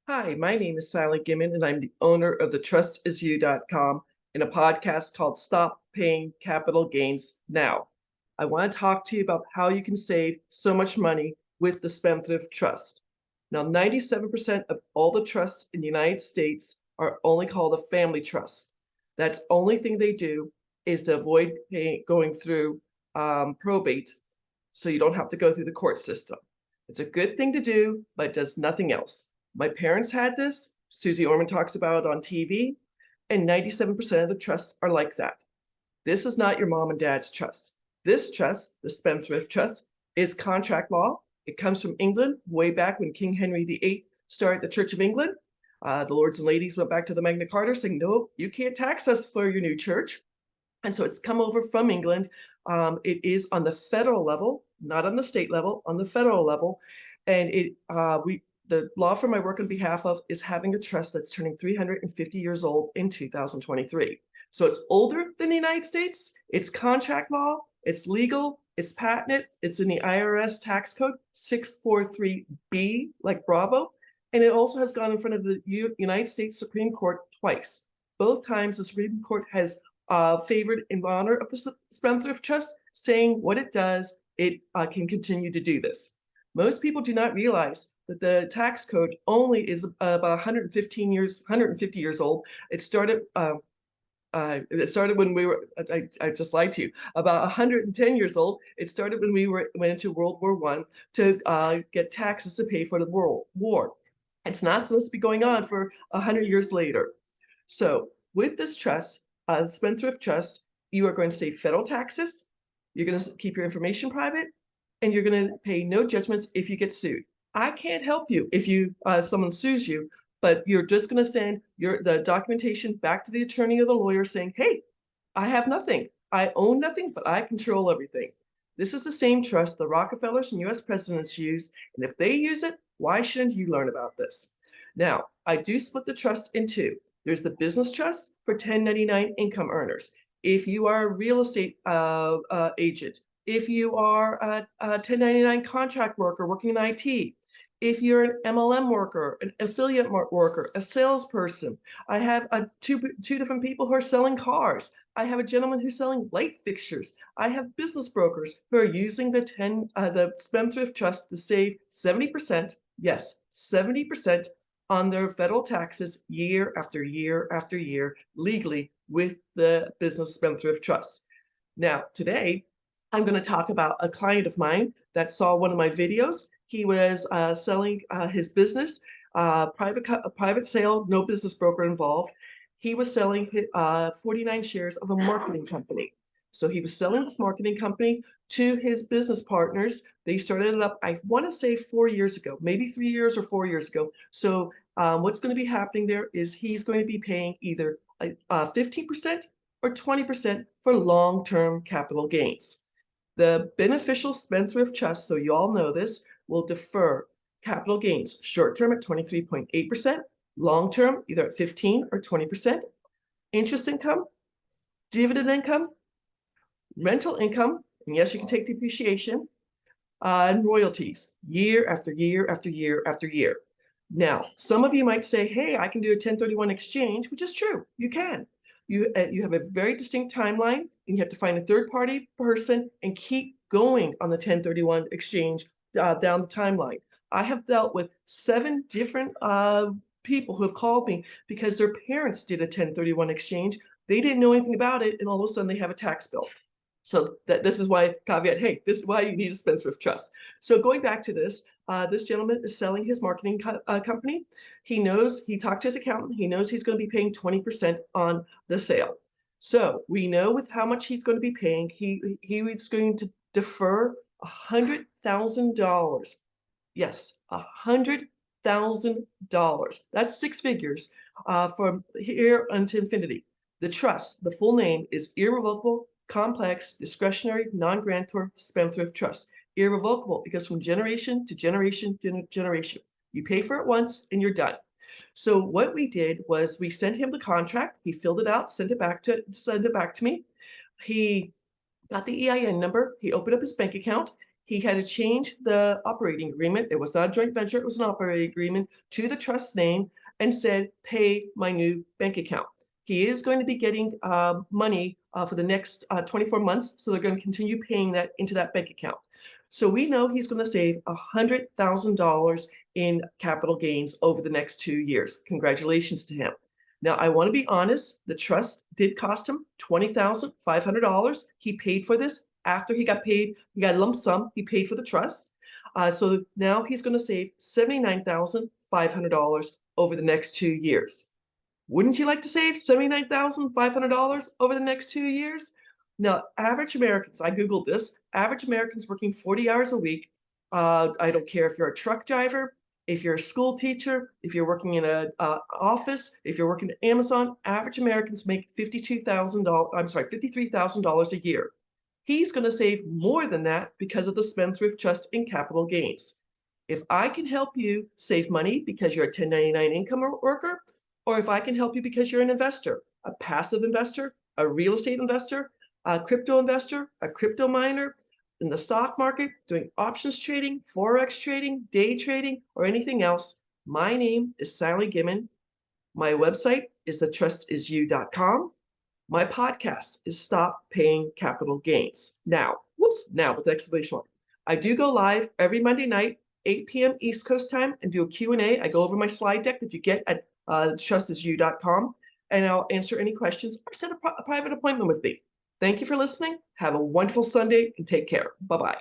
Hi, my name is Sally Gimmon, and I'm the owner of the trustisyou.com and a podcast called Stop Paying Capital Gains Now. I want to talk to you about how you can save so much money with the Spendthrift Trust. Now, 97% of all the trusts in the United States are only called a family trust. That's the only thing they do is to avoid going through probate so you don't have to go through the court system. It's a good thing to do, but it does nothing else. My parents had this. Susie Orman talks about it on TV, and 97% of the trusts are like that. This is not your mom and dad's trust. This trust, the Spendthrift Trust, is contract law. It comes from England way back when King Henry VIII started the Church of England. The lords and ladies went back to the Magna Carta saying, no, you can't tax us for your new church. And so it's come over from England. It is on the federal level, not on the state level, on the federal level. And the law firm I work on behalf of is having a trust that's turning 350 years old in 2023. So it's older than the United States. It's contract law. It's legal. It's patented. It's in the IRS Tax Code 643B, like Bravo. And it also has gone in front of the United States Supreme Court twice. Both times the Supreme Court has favored in honor of the Spendthrift Trust, saying what it does, it can continue to do this. Most people do not realize that the tax code only is about 150 years old. It started when we were, I just lied to you, about 110 years old. It started when we went into World War I to get taxes to pay for the World War. It's not supposed to be going on for 100 years later. So with this trust, Spendthrift Trust, you are going to save federal taxes, you're going to keep your information private, and you're going to pay no judgments if you get sued. I can't help you if someone sues you, but you're just going to send the documentation back to the attorney or the lawyer saying, hey, I have nothing. I own nothing, but I control everything. This is the same trust the Rockefellers and US presidents use, and if they use it, why shouldn't you learn about this? Now, I do split the trust in two. There's the business trust for 1099 income earners. If you are a real estate agent, if you are a 1099 contract worker working in IT, if you're an MLM worker, an affiliate worker, a salesperson, I have two different people who are selling cars. I have a gentleman who's selling light fixtures. I have business brokers who are using the Spendthrift Trust to save 70%, yes, 70% on their federal taxes year after year after year legally with the Business Spendthrift Trust. Now, today, I'm going to talk about a client of mine that saw one of my videos. He was selling his business, private sale, no business broker involved. He was selling 49 shares of a marketing company. So he was selling this marketing company to his business partners. They started it up, I want to say 4 years ago, maybe 3 years or 4 years ago. So what's going to be happening there is he's going to be paying either 15% or 20% for long-term capital gains. The beneficial Spendthrift Trust, so you all know this, will defer capital gains short-term at 23.8%, long-term either at 15 or 20%, interest income, dividend income, rental income, and yes, you can take depreciation, and royalties year after year after year after year. Now, some of you might say, hey, I can do a 1031 exchange, which is true, you can. You have a very distinct timeline, and you have to find a third-party person and keep going on the 1031 exchange down the timeline. I have dealt with 7 different people who have called me because their parents did a 1031 exchange. They didn't know anything about it, and all of a sudden they have a tax bill. So this is why, caveat, hey, this is why you need a Spendthrift Trust. So going back to this, this gentleman is selling his marketing company. He talked to his accountant, he knows he's going to be paying 20% on the sale. So we know with how much he's going to be paying, he is going to defer $100,000. Yes, $100,000. That's 6 figures from here unto infinity. The trust, the full name is Irrevocable Complex Discretionary Non-Grantor Spendthrift Trust. Irrevocable because from generation to generation to generation. You pay for it once and you're done. So what we did was we sent him the contract. He filled it out, sent it back to me. He got the EIN number. He opened up his bank account. he had to change the operating agreement. It was not a joint venture, it was an operating agreement to the trust's name and said, pay my new bank account. He is going to be getting money for the next 24 months. So they're going to continue paying that into that bank account. So we know he's going to save $100,000 in capital gains over the next 2 years. Congratulations to him. Now, I want to be honest, the trust did cost him $20,500. He paid for this after he got paid. He got a lump sum. He paid for the trust. So now he's going to save $79,500 over the next 2 years. Wouldn't you like to save $79,500 over the next 2 years? Now, average Americans, I Googled this, average Americans working 40 hours a week. I don't care if you're a truck driver, if you're a school teacher, if you're working in an office, if you're working at Amazon, average Americans make $53,000 a year. He's going to save more than that because of the Spendthrift Trust in capital gains. If I can help you save money because you're a 1099 income worker, or if I can help you because you're an investor, a passive investor, a real estate investor, a crypto investor, a crypto miner, in the stock market, doing options trading, forex trading, day trading, or anything else, my name is Sally Gimmon. My website is thetrustisyou.com. My podcast is Stop Paying Capital Gains. Now with exclamation mark. I do go live every Monday night, 8 p.m. East Coast time, and do a Q&A. I go over my slide deck that you get at thetrustisyou.com, and I'll answer any questions or set a private appointment with me. Thank you for listening. Have a wonderful Sunday and take care. Bye-bye.